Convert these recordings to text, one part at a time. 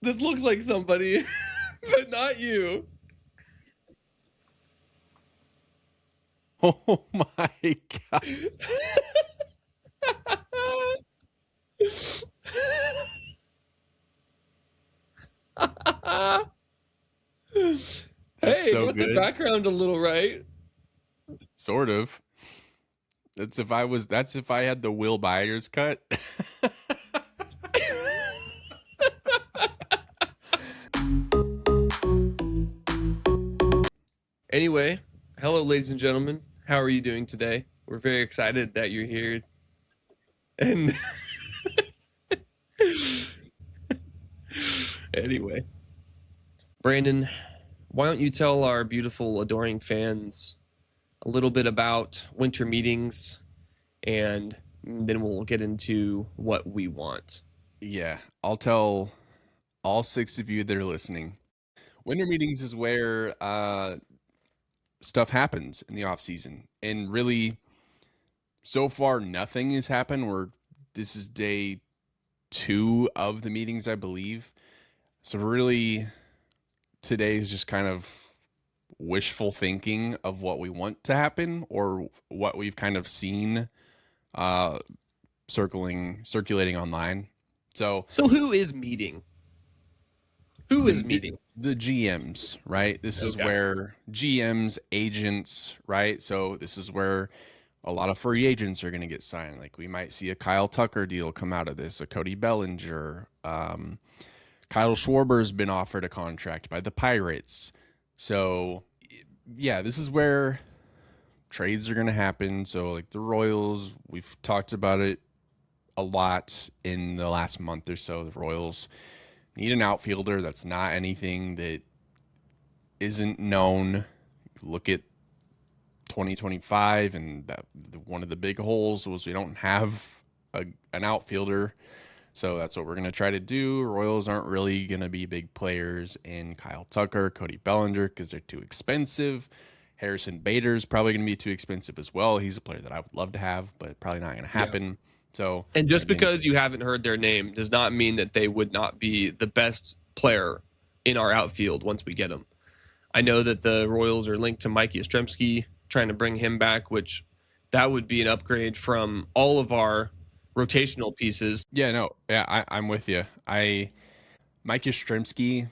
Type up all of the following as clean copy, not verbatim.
This looks like somebody, but not you. Oh my God. Hey, so got the good. background a little right. Sort of. That's if I had the Will Byers cut. Anyway, hello, ladies and gentlemen. How are you doing today? We're very excited that you're here. And anyway, Brandon, why don't you tell our beautiful, adoring fans a little bit about winter meetings, and then we'll get into what we want. Yeah, I'll tell all 6 of you that are listening. Winter meetings is where stuff happens in the off season, and really, so far nothing has happened. This is day 2 of the meetings, I believe. So really, today is just kind of wishful thinking of what we want to happen or what we've kind of seen circulating online. So who is meeting? Who is meeting? The GMs, right? This is where GMs, agents, right? So this is where a lot of free agents are going to get signed. Like we might see a Kyle Tucker deal come out of this, a Cody Bellinger. Kyle Schwarber's been offered a contract by the Pirates. So yeah, this is where trades are going to happen. So like the Royals, we've talked about it a lot in the last month or so. The Royals need an outfielder. That's not anything that isn't known. Look at 2025, and one of the big holes was we don't have an outfielder. So that's what we're going to try to do. Royals aren't really going to be big players in Kyle Tucker, Cody Bellinger, because they're too expensive. Harrison Bader's probably going to be too expensive as well. He's a player that I would love to have, but probably not going to happen. Yeah. So, and just because you haven't heard their name does not mean that they would not be the best player in our outfield once we get them. I know that the Royals are linked to Mike Yastrzemski, trying to bring him back, which that would be an upgrade from all of our rotational pieces. Yeah, no, yeah, I'm with you. Mike Yastrzemski,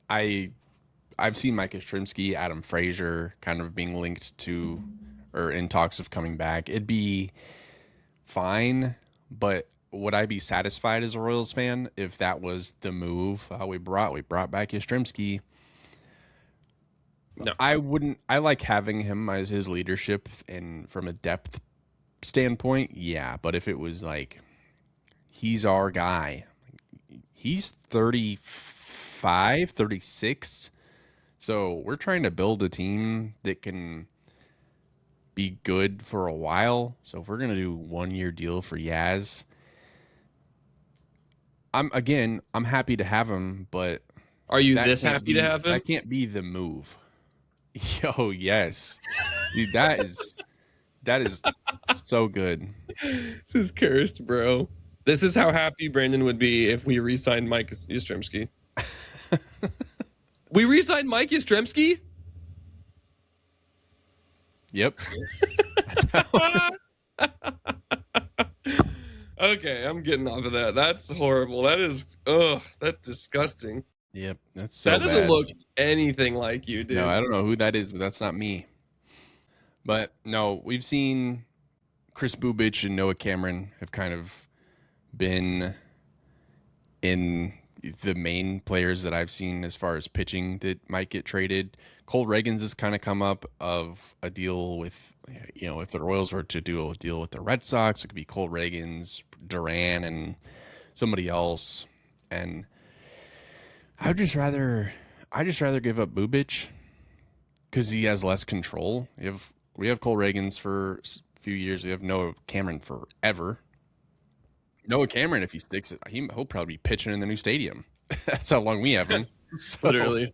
I've seen Mike Yastrzemski, Adam Frazier kind of being linked to or in talks of coming back. It'd be fine, but would I be satisfied as a Royals fan if that was the move we brought back Yastrzemski? No, I wouldn't. I like having him as his leadership and from a depth standpoint, yeah. But if it was like he's our guy, he's 35, 36. So we're trying to build a team that can be good for a while. So if we're going to do 1-year deal for Yaz, I'm happy to have him, but are you this happy to have him? That can't be the move. Yo, yes. Dude, that is so good. This is cursed, bro. This is how happy Brandon would be if we re-signed Mike Yastrzemski. We re-signed Mike Yastrzemski? Yep. Okay, I'm getting off of that. That's horrible. That is, that's disgusting. Yep, that's so bad. That doesn't bad. look anything like you, dude. No, I don't know who that is, but that's not me. But no, we've seen Chris Bubich and Noah Cameron have kind of been in the main players that I've seen as far as pitching that might get traded. Cole Reagans has kind of come up of a deal with, if the Royals were to do a deal with the Red Sox, it could be Cole Reagans, Duran, and somebody else. And I'd just rather give up Bubich because he has less control. We have Cole Reagans for a few years. We have Noah Cameron forever. Noah Cameron, if he sticks it, he'll probably be pitching in the new stadium. That's how long we have him. So, literally.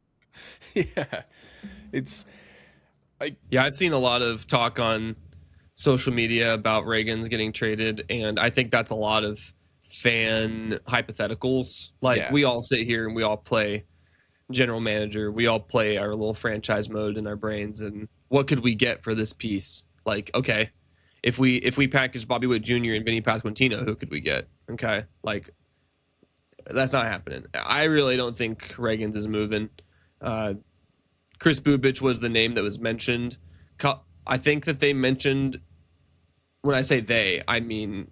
Yeah. It's like, yeah, I've seen a lot of talk on social media about Reagans getting traded, and I think that's a lot of fan hypotheticals. Like Yeah. we all sit here and we all play general manager. We all play our little franchise mode in our brains. And what could we get for this piece? Like, okay, if we package Bobby Witt Jr. and Vinny Pasquantino, who could we get? Okay, like that's not happening. I really don't think Reagans is moving. Chris Bubich was the name that was mentioned. I think that they mentioned, when I say they, I mean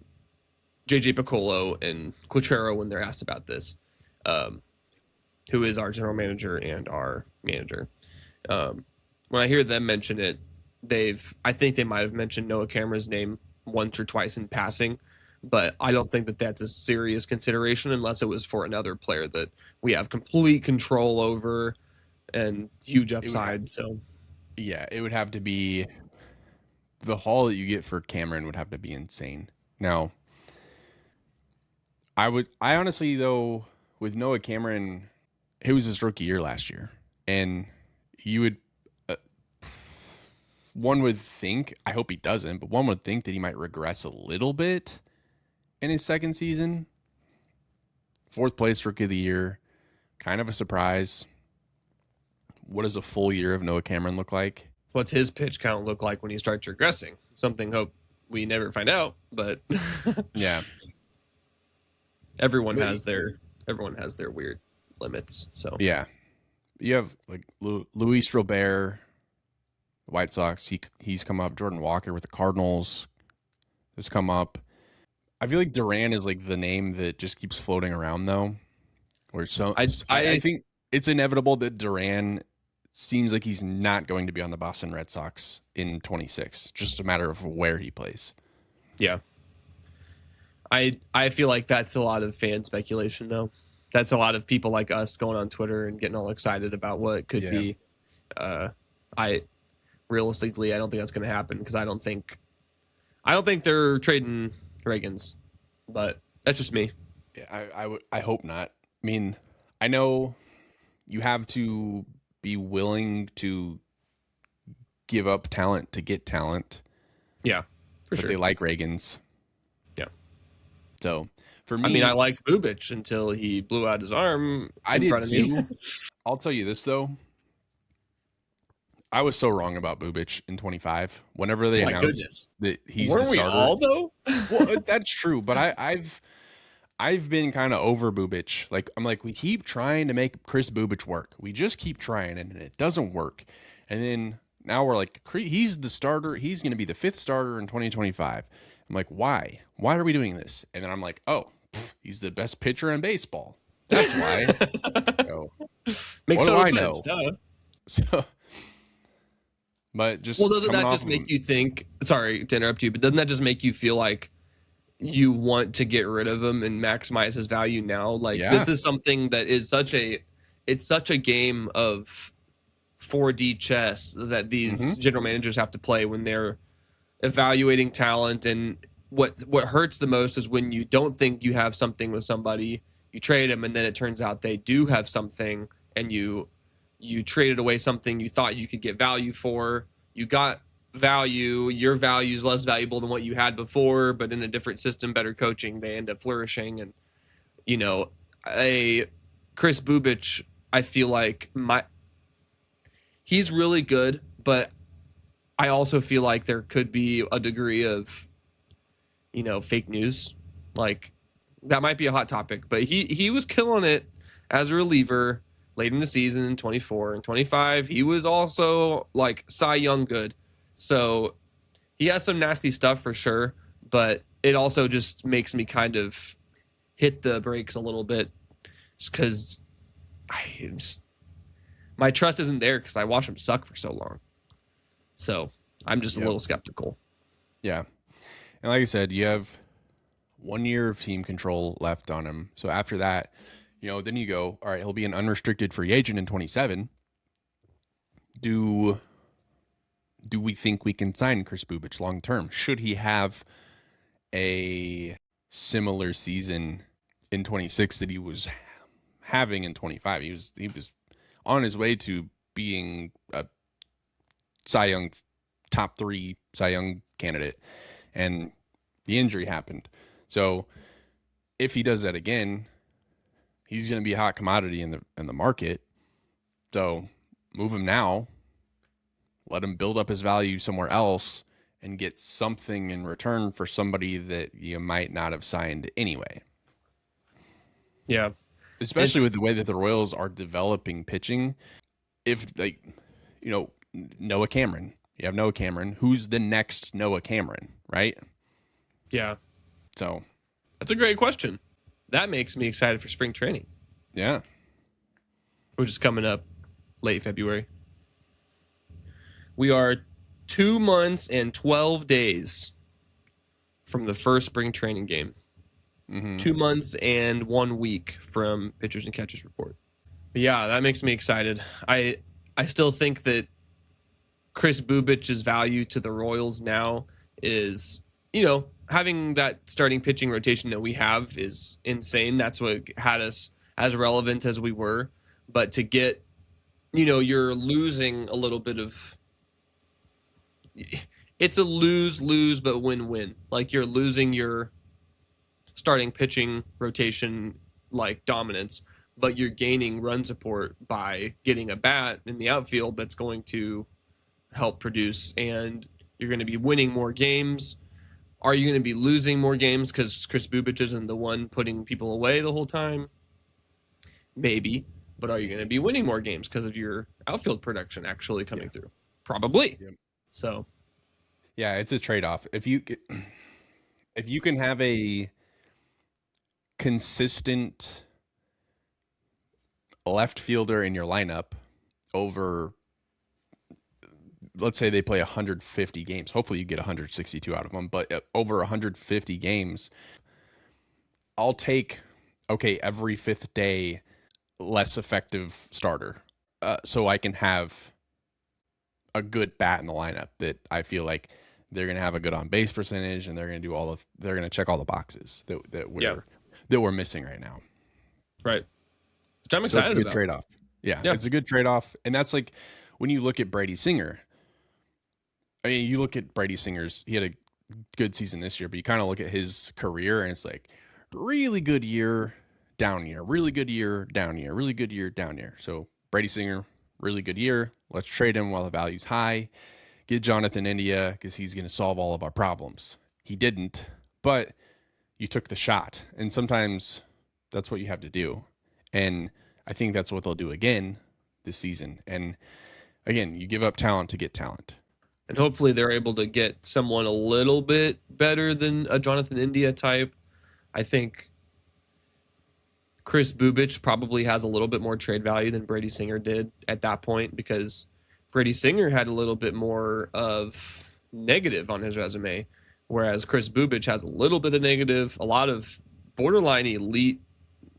JJ Piccolo and Quatrero when they're asked about this, who is our general manager and our manager. When I hear them mention it, I think they might have mentioned Noah Cameron's name once or twice in passing, but I don't think that that's a serious consideration unless it was for another player that we have complete control over and huge upside. It would have to be the haul that you get for Cameron would have to be insane. Now, I honestly though, with Noah Cameron, it was his rookie year last year, and you would one would think, I hope he doesn't, but one would think that he might regress a little bit in his second season. 4th place rookie of the year, kind of a surprise. What does a full year of Noah Cameron look like? What's his pitch count look like when he starts regressing? Something hope we never find out, but yeah, everyone has their weird limits. So yeah, you have like Luis Robert, White Sox. He's come up. Jordan Walker with the Cardinals has come up. I feel like Duran is like the name that just keeps floating around though. Where I think it's inevitable that Duran seems like he's not going to be on the Boston Red Sox in 26. Just a matter of where he plays. Yeah. I feel like that's a lot of fan speculation though. That's a lot of people like us going on Twitter and getting all excited about what it could be. Realistically, I don't think that's going to happen because I don't think they're trading Reagans, but that's just me. Yeah, I hope not. I mean, I know you have to be willing to give up talent to get talent. Yeah, for but sure. They like Reagans. Yeah. So for me, I mean, I liked Bubich until he blew out his arm in front of me. I'll tell you this though. I was so wrong about Bubich in 25. Whenever they announced that he's the starter. Weren't we all though? Well, that's true, but I've been kind of over Bubich. Like I'm like, we keep trying to make Chris Bubich work. We just keep trying, and it doesn't work. And then now we're like, he's the starter. He's going to be the 5th starter in 2025. I'm like, why? Why are we doing this? And then I'm like, oh, he's the best pitcher in baseball. That's why. So, makes total sense. Know? Duh. So, but just doesn't that just make you think? Sorry to interrupt you, but doesn't that just make you feel like you want to get rid of him and maximize his value now? Like this is something that is such a game of 4D chess that these general managers have to play when they're evaluating talent. And what hurts the most is when you don't think you have something with somebody, you trade them, and then it turns out they do have something, and you traded away something you thought you could get value for. You got value. Your value is less valuable than what you had before, but in a different system, better coaching, they end up flourishing. And, Chris Bubich, I feel like he's really good, but I also feel like there could be a degree of, fake news. Like that might be a hot topic, but he was killing it as a reliever late in the season, 24 and 25. He was also like Cy Young good. So he has some nasty stuff for sure, but it also just makes me kind of hit the brakes a little bit just because my trust isn't there because I watched him suck for so long. So I'm just a little skeptical. Yeah. And like I said, you have 1 year of team control left on him. So after that, then you go, all right, he'll be an unrestricted free agent in 27. Do we think we can sign Chris Bubich long term? Should he have a similar season in 26 that he was having in 25? He was on his way to being a Cy Young top 3 Cy Young candidate, and the injury happened. So if he does that again, he's going to be a hot commodity in the market. So move him now, let him build up his value somewhere else, and get something in return for somebody that you might not have signed anyway. Yeah. Especially with the way that the Royals are developing pitching. If, like, you know, Noah Cameron, you have Noah Cameron. Who's the next Noah Cameron, right? Yeah. So That's a great question. That makes me excited for spring training, yeah. which is coming up late February. We are 2 months and 12 days from the first spring training game. 2 months and 1 week from pitchers and catchers report. But yeah, that makes me excited. I still think that Chris Bubich's value to the Royals now is, having that starting pitching rotation that we have is insane. That's what had us as relevant as we were. But to get, you're losing a little bit of. It's a lose, but win-win. Like, you're losing your starting pitching rotation, like, dominance, but you're gaining run support by getting a bat in the outfield that's going to help produce, and you're going to be winning more games. Are you going to be losing more games because Chris Bubich isn't the one putting people away the whole time? Maybe. But are you going to be winning more games because of your outfield production actually coming through? Probably. Yep. So, yeah, it's a trade-off. If you can have a consistent left fielder in your lineup over, let's say they play 150 games. Hopefully you get 162 out of them, but over 150 games, I'll take, every fifth day, less effective starter. So I can have a good bat in the lineup that I feel like they're going to have a good on base percentage, and they're going to do they're going to check all the boxes that we're missing right now. Right. Which I'm excited about. It's a good trade-off. Yeah, it's a good trade-off. And that's like when you look at Brady Singer. I mean, you look at Brady Singer's, he had a good season this year, but you kind of look at his career and it's like really good year, down year, really good year, down year, really good year, down year. So Brady Singer, really good year. Let's trade him while the value's high. Get Jonathan India because he's going to solve all of our problems. He didn't, but you took the shot. And sometimes that's what you have to do. And I think that's what they'll do again this season. And again, you give up talent to get talent. And hopefully they're able to get someone a little bit better than a Jonathan India type. I think Chris Bubich probably has a little bit more trade value than Brady Singer did at that point, because Brady Singer had a little bit more of negative on his resume, whereas Chris Bubich has a little bit of negative, a lot of borderline elite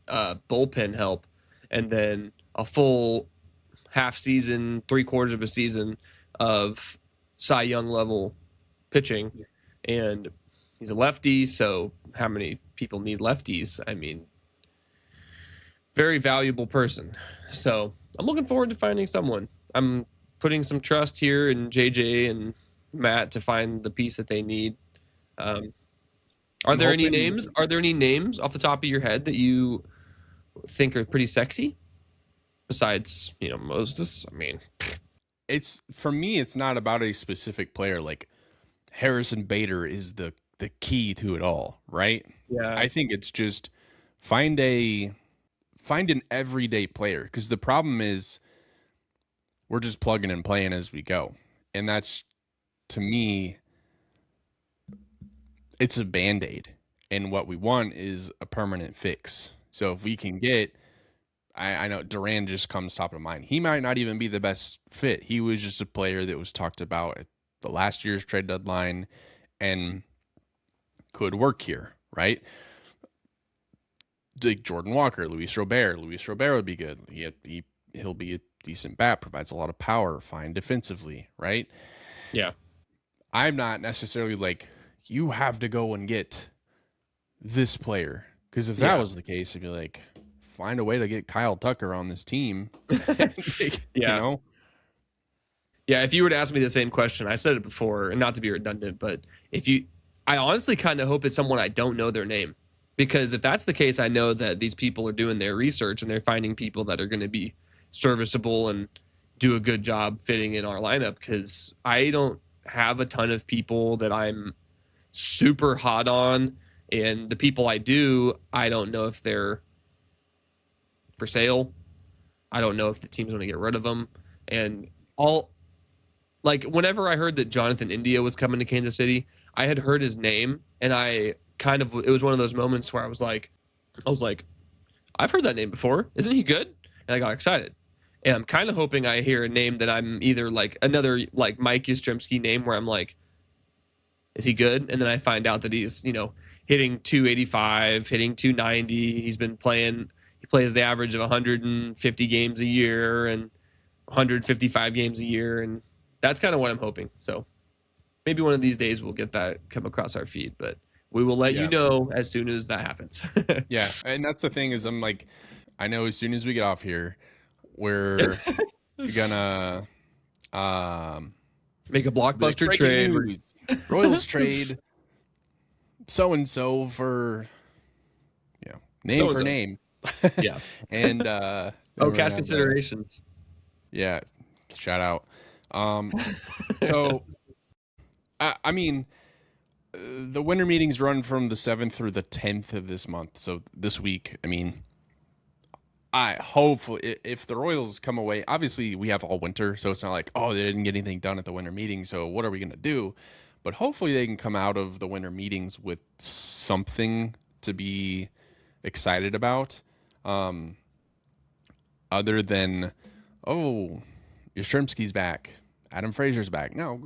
bullpen help, and then a full half season, 3/4 of a season of Cy Young level pitching. And he's a lefty, so how many people need lefties? I mean, very valuable person. So I'm looking forward to finding someone. I'm putting some trust here in JJ and Matt to find the piece that they need. Are there any names? Are there any names off the top of your head that you think are pretty sexy? Besides, Moses. I mean, it's, for me, it's not about a specific player. Like Harrison Bader is the key to it all, right? Yeah. I think it's just find an everyday player, because the problem is we're just plugging and playing as we go. And that's, to me, it's a Band-Aid. And what we want is a permanent fix. So if we can get, I know Duran just comes top of mind. He might not even be the best fit. He was just a player that was talked about at the last year's trade deadline and could work here, right? Like Jordan Walker, Luis Robert. Luis Robert would be good. He'll be a decent bat, provides a lot of power, fine defensively, right? Yeah. I'm not necessarily like, you have to go and get this player. Because if that was the case, I'd be like, find a way to get Kyle Tucker on this team. Yeah, if you were to ask me the same question, I said it before, and not to be redundant, but I honestly kind of hope it's someone I don't know their name. Because if that's the case, I know that these people are doing their research and they're finding people that are going to be serviceable and do a good job fitting in our lineup. Because I don't have a ton of people that I'm super hot on, and the people I do, I don't know if they're for sale. I don't know if the team's going to get rid of them. And all like whenever I heard that Jonathan India was coming to Kansas City, I had heard his name, and I kind of, it was one of those moments where I was like, I've heard that name before. Isn't he good? And I got excited. And I'm kind of hoping I hear a name that I'm either like another like Mike Yastrzemski name where I'm like, is he good? And then I find out that he's, hitting 285, hitting 290. He's been playing, he plays the average of 150 games a year and 155 games a year. And that's kind of what I'm hoping. So maybe one of these days we'll get that come across our feed, but we will let you know as soon as that happens. Yeah. And that's the thing is I'm like, I know as soon as we get off here, we're gonna make a blockbuster trade. News. Royals trade so-and-so for name so-and-so. For name. Yeah. And cash considerations. Yeah. Shout out. So I mean the winter meetings run from the 7th through the 10th of this month. So this week, I mean, hopefully if the Royals come away, obviously we have all winter, so it's not like, oh, they didn't get anything done at the winter meeting, so what are we going to do? But hopefully they can come out of the winter meetings with something to be excited about, other than, oh, Yastrzemski's back, Adam Frazier's back. No,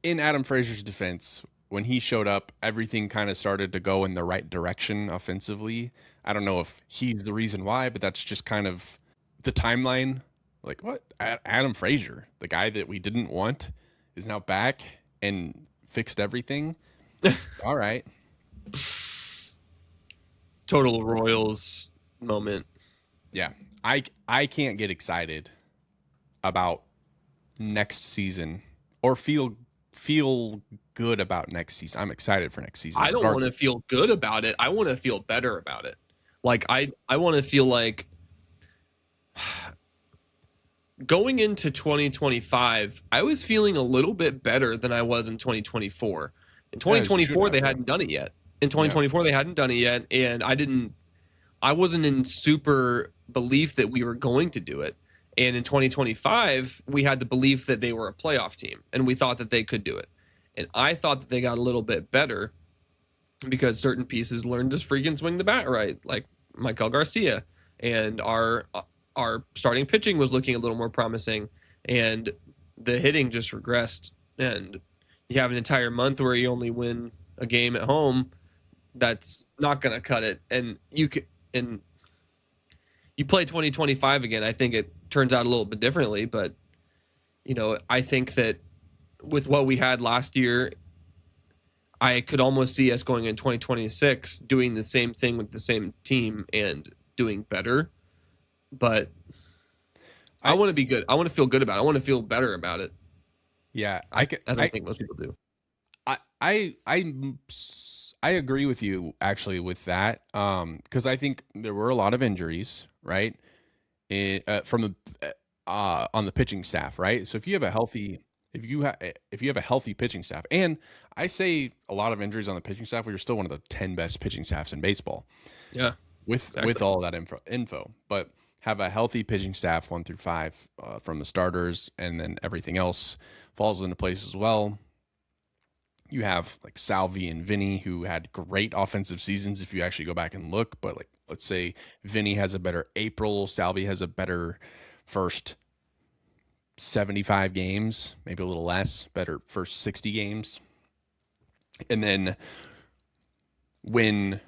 in Adam Frazier's defense, when he showed up, everything kind of started to go in the right direction offensively. I don't know if he's the reason why, but that's just kind of the timeline. Like, what? Adam Frazier, the guy that we didn't want, is now back and fixed everything. All right. Total Royals moment. Yeah. I can't get excited about next season or feel good about next season. I'm excited for next season. I don't want to feel good about it. I want to feel better about it. Like I want to feel like going into 2025, I was feeling a little bit better than I was in 2024. In 2024, they hadn't done it yet. In 2024, they hadn't done it yet, and I wasn't in super belief that we were going to do it. And in 2025, we had the belief that they were a playoff team, and we thought that they could do it. And I thought that they got a little bit better because certain pieces learned to freaking swing the bat right, like Michael Garcia, and our starting pitching was looking a little more promising, and the hitting just regressed. And you have an entire month where you only win a game at home. That's not going to cut it. And you play 2025 again. I think it turns out a little bit differently, but I think that with what we had last year, I could almost see us going in 2026 doing the same thing with the same team and doing better. But I want to be good. I want to feel good about it. I want to feel better about it. Yeah, I think most people do. I agree with you actually with that, because I think there were a lot of injuries, right? From the on the pitching staff, right? So if you have a healthy pitching staff, and I say a lot of injuries on the pitching staff, we were still one of the 10 best pitching staffs in baseball. Yeah, with all that info, but have a healthy pitching staff 1 through 5 from the starters, and then everything else falls into place as well. You have like Salvi and Vinny, who had great offensive seasons if you actually go back and look. But like, let's say Vinny has a better April, Salvi has a better first 75 games, maybe a little less, better first 60 games. And then win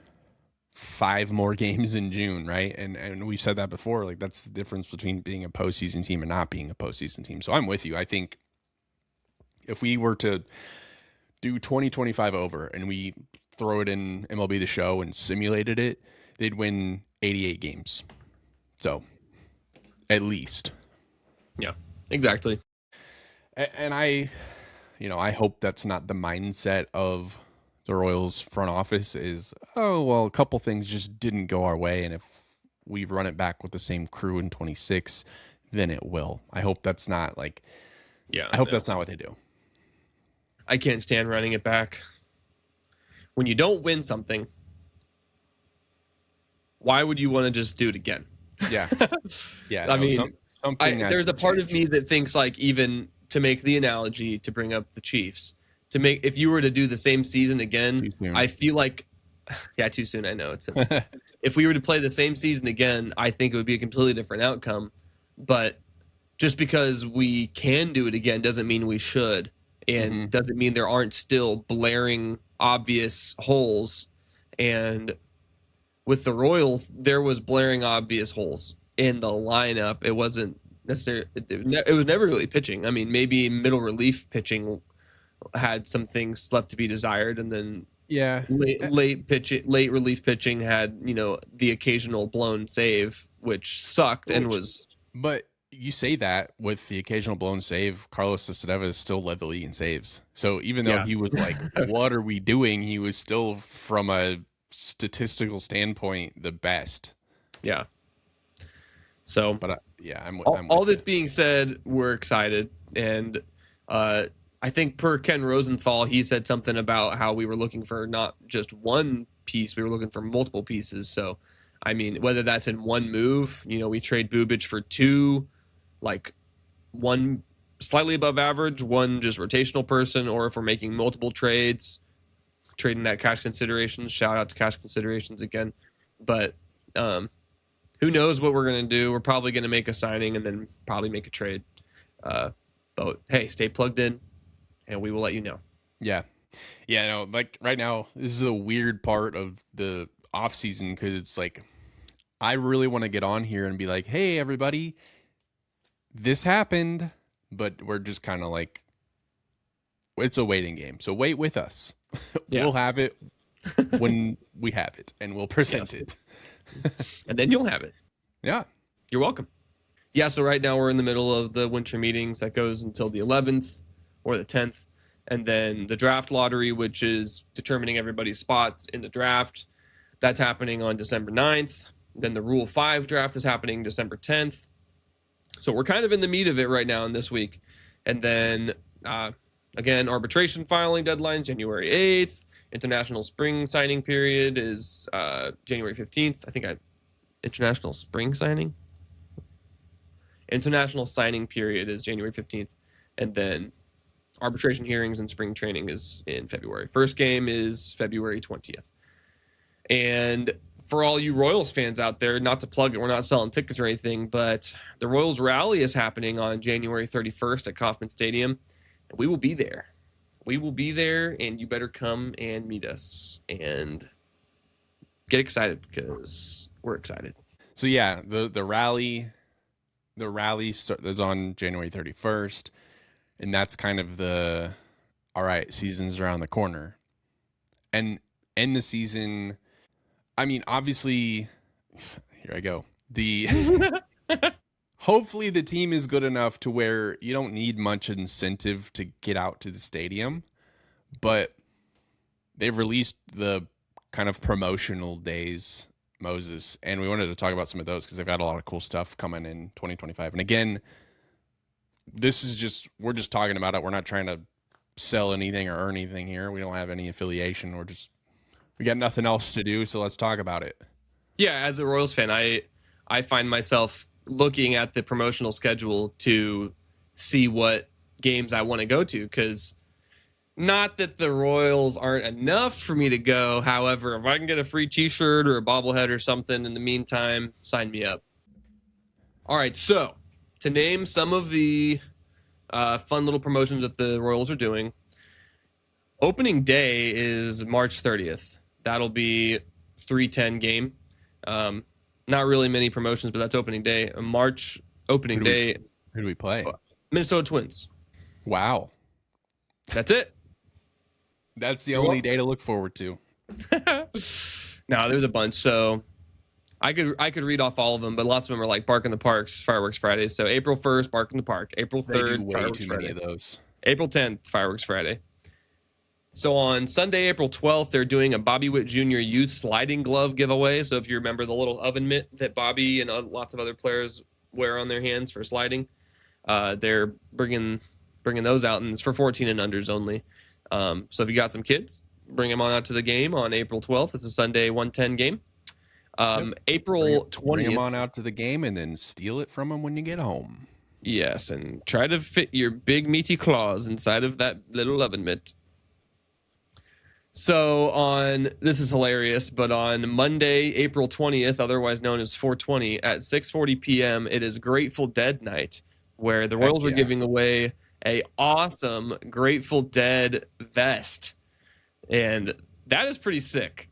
5 more games in June, right? And we've said that before. Like, that's the difference between being a postseason team and not being a postseason team. So I'm with you. I think if we were to do 2025 over and we throw it in MLB The Show and simulated it, they'd win 88 games. So at least. Yeah, exactly. And I hope that's not the mindset of the Royals front office is, oh, well, a couple things just didn't go our way. And if we run it back with the same crew in 26, then it will. I hope that's not like, Yeah, I hope no. that's not what they do. I can't stand running it back. When you don't win something, why would you want to just do it again? Yeah. Yeah. I mean, there's a part change. of me that thinks like, even to make the analogy, to bring up the Chiefs, if you were to do the same season again, I feel like, yeah, too soon. I know it's if we were to play the same season again, I think it would be a completely different outcome. But just because we can do it again doesn't mean we should, and doesn't mean there aren't still blaring, obvious holes. And with the Royals, there was blaring, obvious holes in the lineup. It wasn't necessarily. It was never really pitching. I mean, maybe middle relief pitching had some things left to be desired, and then late relief pitching had, the occasional blown save, which sucked and was. But you say that with the occasional blown save, Carlos Estevez still led the league in saves. So even though he was like, "What are we doing?" He was still, from a statistical standpoint, the best. Yeah. So, but I'm all this being said, we're excited, and I think per Ken Rosenthal, he said something about how we were looking for not just one piece, we were looking for multiple pieces. So, I mean, whether that's in one move, we trade Bubic for two, like one slightly above average, one just rotational person, or if we're making multiple trades, trading that cash considerations. Shout out to cash considerations again. But who knows what we're going to do? We're probably going to make a signing and then probably make a trade. But hey, stay plugged in, and we will let you know. Yeah. No, like right now, this is a weird part of the off season, because it's like, I really want to get on here and be like, hey, everybody, this happened, but we're just kind of like, it's a waiting game. So wait with us. We'll have it when we have it, and we'll present it. And then you'll have it. Yeah. You're welcome. Yeah, so right now we're in the middle of the winter meetings. That goes until the 11th or the 10th. And then the draft lottery, which is determining everybody's spots in the draft, that's happening on December 9th. Then the Rule 5 draft is happening December 10th. So we're kind of in the meat of it right now in this week. And then, again, arbitration filing deadline, January 8th. International spring signing period is January 15th. I think international spring signing? International signing period is January 15th. And then arbitration hearings and spring training is in February. First game is February 20th. And for all you Royals fans out there, not to plug it, we're not selling tickets or anything, but the Royals rally is happening on January 31st at Kauffman Stadium. And we will be there. We will be there, and you better come and meet us and get excited, because we're excited. So yeah, the rally is on January 31st, and that's kind of all right, season's around the corner. And end the season, I mean, obviously, here I go. Hopefully the team is good enough to where you don't need much incentive to get out to the stadium, but they've released the kind of promotional days, Moses, and we wanted to talk about some of those because they've got a lot of cool stuff coming in 2025. And again, we're just talking about it. We're not trying to sell anything or earn anything here. We don't have any affiliation. We got nothing else to do, so let's talk about it. Yeah, as a Royals fan, I find myself looking at the promotional schedule to see what games I want to go to, because not that the Royals aren't enough for me to go. However, if I can get a free t-shirt or a bobblehead or something in the meantime, sign me up. All right, so to name some of the fun little promotions that the Royals are doing, opening day is March 30th. That'll be 3:10 game. Not really many promotions, but that's opening day. March opening day. Who do we play? Minnesota Twins. Wow. That's it. That's the only day to look forward to. No, there's a bunch. So I could read off all of them, but lots of them are like Bark in the Parks, Fireworks Fridays. So April 1st, Bark in the Park. April 3rd, way Fireworks too Friday. many of those. April 10th, Fireworks Friday. So on Sunday, April 12th, they're doing a Bobby Witt Jr. Youth Sliding Glove giveaway. So if you remember the little oven mitt that Bobby and lots of other players wear on their hands for sliding, they're bringing those out, and it's for 14 and unders only. So if you got some kids, bring them on out to the game on April 12th. It's a Sunday 1:10 game. April 20th. Bring them on out to the game and then steal it from them when you get home. Yes, and try to fit your big meaty claws inside of that little oven mitt. So this is hilarious, but on Monday, April 20th, otherwise known as 420, at 6:40 p.m., it is Grateful Dead night, where the Royals are giving away a awesome Grateful Dead vest. And that is pretty sick.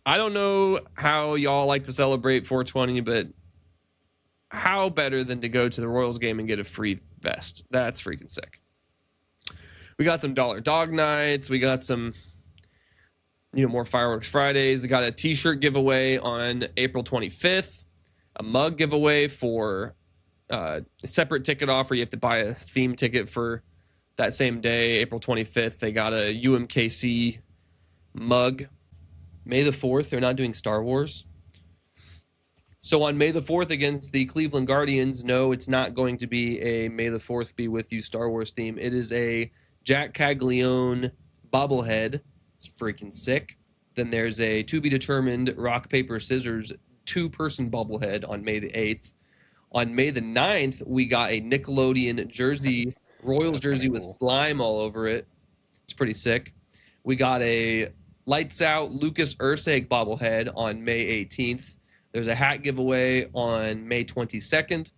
I don't know how y'all like to celebrate 420, but how better than to go to the Royals game and get a free vest? That's freaking sick. We got some Dollar Dog Nights. We got some, more Fireworks Fridays. We got a t-shirt giveaway on April 25th, a mug giveaway for a separate ticket offer. You have to buy a theme ticket for that same day, April 25th. They got a UMKC mug. May the 4th, they're not doing Star Wars. So on May the 4th against the Cleveland Guardians, no, it's not going to be a May the 4th be with you Star Wars theme. It is a Jack Caglione bobblehead. It's freaking sick. Then there's a to be determined rock, paper, scissors 2-person bobblehead on May the 8th. On May the 9th, we got a Nickelodeon jersey, Royals jersey with slime all over it. It's pretty sick. We got a Lights Out Lucas Urseg bobblehead on May 18th. There's a hat giveaway on May 22nd.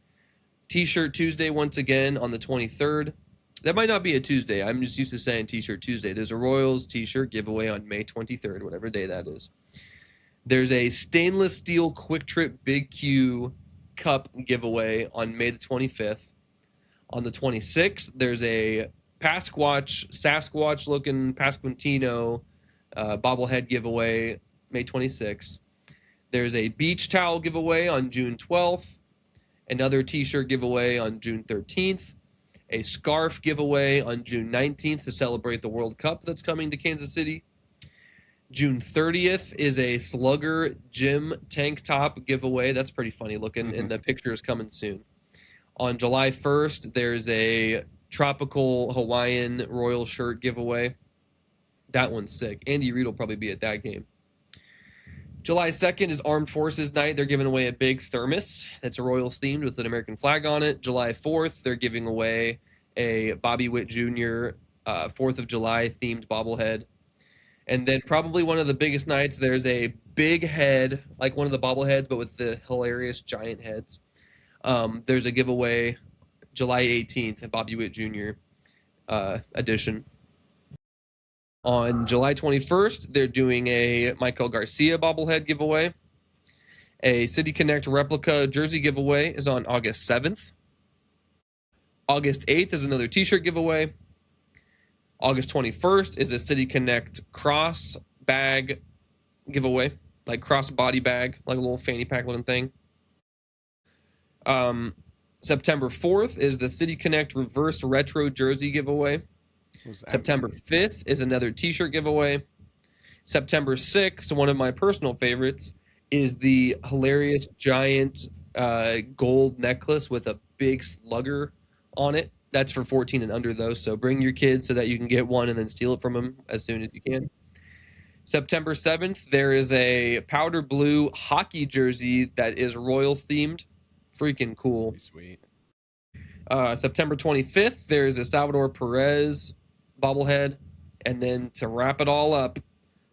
T-shirt Tuesday once again on the 23rd. That might not be a Tuesday. I'm just used to saying T-shirt Tuesday. There's a Royals T-shirt giveaway on May 23rd, whatever day that is. There's a stainless steel Quick Trip Big Q cup giveaway on May the 25th. On the 26th, there's a Sasquatch-looking Pasquantino bobblehead giveaway May 26th. There's a beach towel giveaway on June 12th. Another T-shirt giveaway on June 13th. A scarf giveaway on June 19th to celebrate the World Cup that's coming to Kansas City. June 30th is a Slugger Gym tank top giveaway. That's pretty funny looking, and the picture is coming soon. On July 1st, there's a tropical Hawaiian Royal shirt giveaway. That one's sick. Andy Reid will probably be at that game. July 2nd is Armed Forces Night. They're giving away a big thermos that's Royals themed with an American flag on it. July 4th, they're giving away a Bobby Witt Jr. 4th of July themed bobblehead. And then probably one of the biggest nights, there's a big head, like one of the bobbleheads, but with the hilarious giant heads. There's a giveaway July 18th, a Bobby Witt Jr. Edition. On July 21st, they're doing a Michael Garcia bobblehead giveaway. A City Connect replica jersey giveaway is on August 7th. August 8th is another t-shirt giveaway. August 21st is a City Connect cross bag giveaway, like cross body bag, like a little fanny pack looking thing. September 4th is the City Connect reverse retro jersey giveaway. September 5th is another t-shirt giveaway. September 6th, one of my personal favorites, is the hilarious giant gold necklace with a big slugger on it. That's for 14 and under, though, so bring your kids so that you can get one and then steal it from them as soon as you can. September 7th, there is a powder blue hockey jersey that is Royals themed. Freaking cool. Pretty sweet. September 25th, there's a Salvador Perez bobblehead. And then to wrap it all up,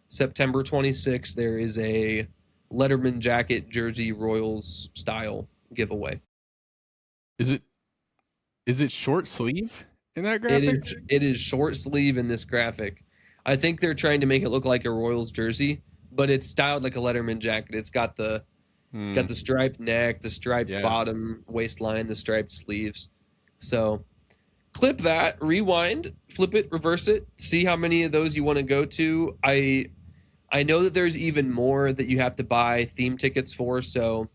September 26th, there is a Letterman jacket jersey Royals style giveaway. Is it short sleeve in that graphic? It is short sleeve in this graphic. I think they're trying to make it look like a Royals jersey, but it's styled like a Letterman jacket. It's got the striped neck, the striped bottom waistline, the striped sleeves. So clip that, rewind, flip it, reverse it, see how many of those you want to go to. I know that there's even more that you have to buy theme tickets for. So,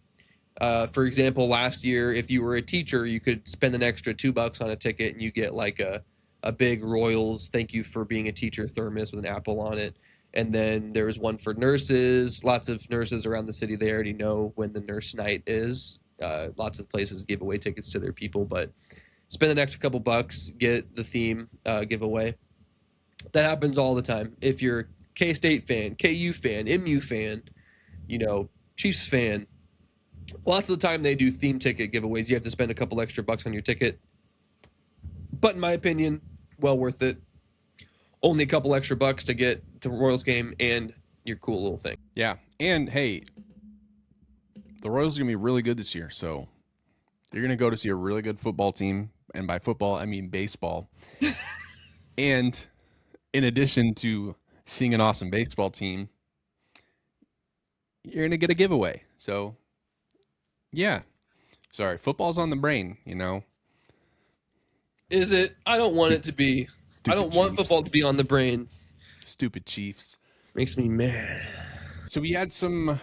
for example, last year, if you were a teacher, you could spend an extra $2 on a ticket and you get like a a big Royals thank you for being a teacher thermos with an apple on it. And then there was one for nurses. Lots of nurses around the city, they already know when the nurse night is. Lots of places give away tickets to their people, but spend an extra couple bucks, get the theme giveaway. That happens all the time. If you're a K-State fan, KU fan, MU fan, Chiefs fan, lots of the time they do theme ticket giveaways. You have to spend a couple extra bucks on your ticket. But in my opinion, well worth it. Only a couple extra bucks to get to Royals game and your cool little thing. Yeah. And hey, the Royals are going to be really good this year. So you're going to go to see a really good football team. And by football, I mean baseball. And in addition to seeing an awesome baseball team, you're going to get a giveaway. So, yeah. Sorry, football's on the brain, Is it? I don't want it to be. I don't want football to be on the brain. Stupid Chiefs. Makes me mad. So we had some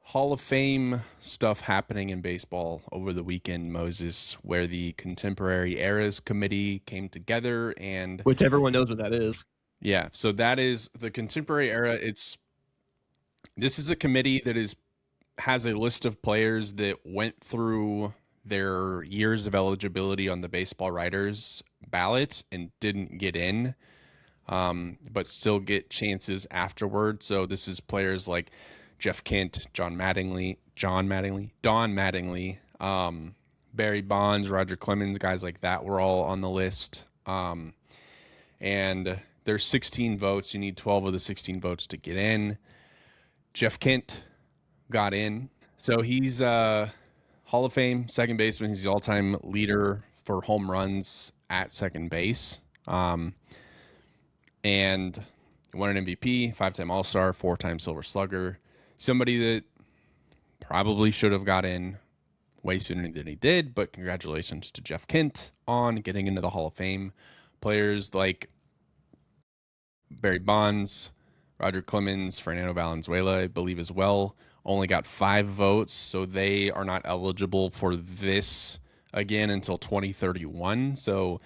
Hall of Fame stuff happening in baseball over the weekend, Moses, where the Contemporary Eras Committee came together and... Which everyone knows what that is. Yeah, so that is the Contemporary Era. This is a committee that has a list of players that went through their years of eligibility on the baseball writers ballot and didn't get in, but still get chances afterward. So this is players like Jeff Kent, Don Mattingly, Barry Bonds, Roger Clemens, guys like that were all on the list. And there's 16 votes. You need 12 of the 16 votes to get in. Jeff Kent got in. So he's Hall of Fame second baseman. He's the all-time leader for home runs at second base. And won an MVP, 5-time All-Star, 4-time Silver Slugger. Somebody that probably should have got in way sooner than he did, but congratulations to Jeff Kent on getting into the Hall of Fame. Players like Barry Bonds, Roger Clemens, Fernando Valenzuela, I believe as well, only got 5 votes, so they are not eligible for this again until 2031. So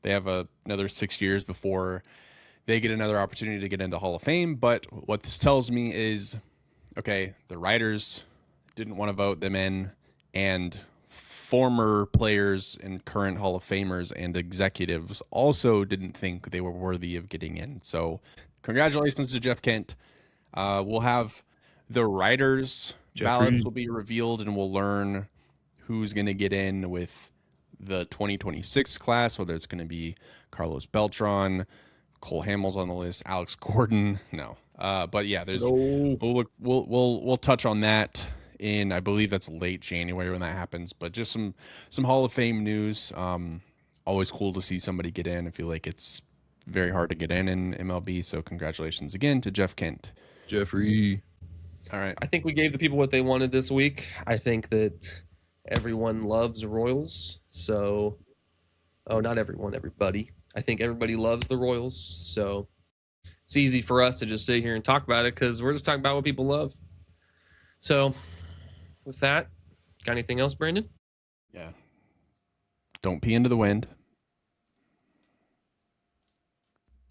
they have another 6 years before they get another opportunity to get into Hall of Fame. But what this tells me is, okay, the writers didn't want to vote them in, and former players and current Hall of Famers and executives also didn't think they were worthy of getting in. So congratulations to Jeff Kent. We'll have the writers' ballots will be revealed, and we'll learn who's going to get in with the 2026 class, whether it's going to be Carlos Beltran, Cole Hamels on the list, Alex Gordon. No. But yeah, we'll touch on that in, I believe that's late January when that happens, but just some Hall of Fame news. Always cool to see somebody get in. I feel like it's very hard to get in MLB. So congratulations again to Jeff Kent. Jeffrey. All right. I think we gave the people what they wanted this week. I think that everyone loves Royals. So, not everyone, everybody. I think everybody loves the Royals. So it's easy for us to just sit here and talk about it because we're just talking about what people love. So with that, got anything else, Brandon? Yeah. Don't pee into the wind.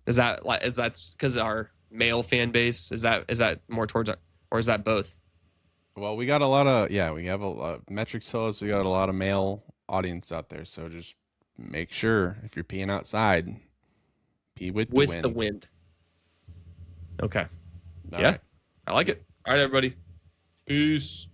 Is that because our male fan base? Is that more towards our, or is that both? Well, we got a lot of, we have a lot of metrics tell us we got a lot of male audience out there. So just make sure if you're peeing outside, pee with the wind. Okay. All right. I like it. All right, everybody. Peace.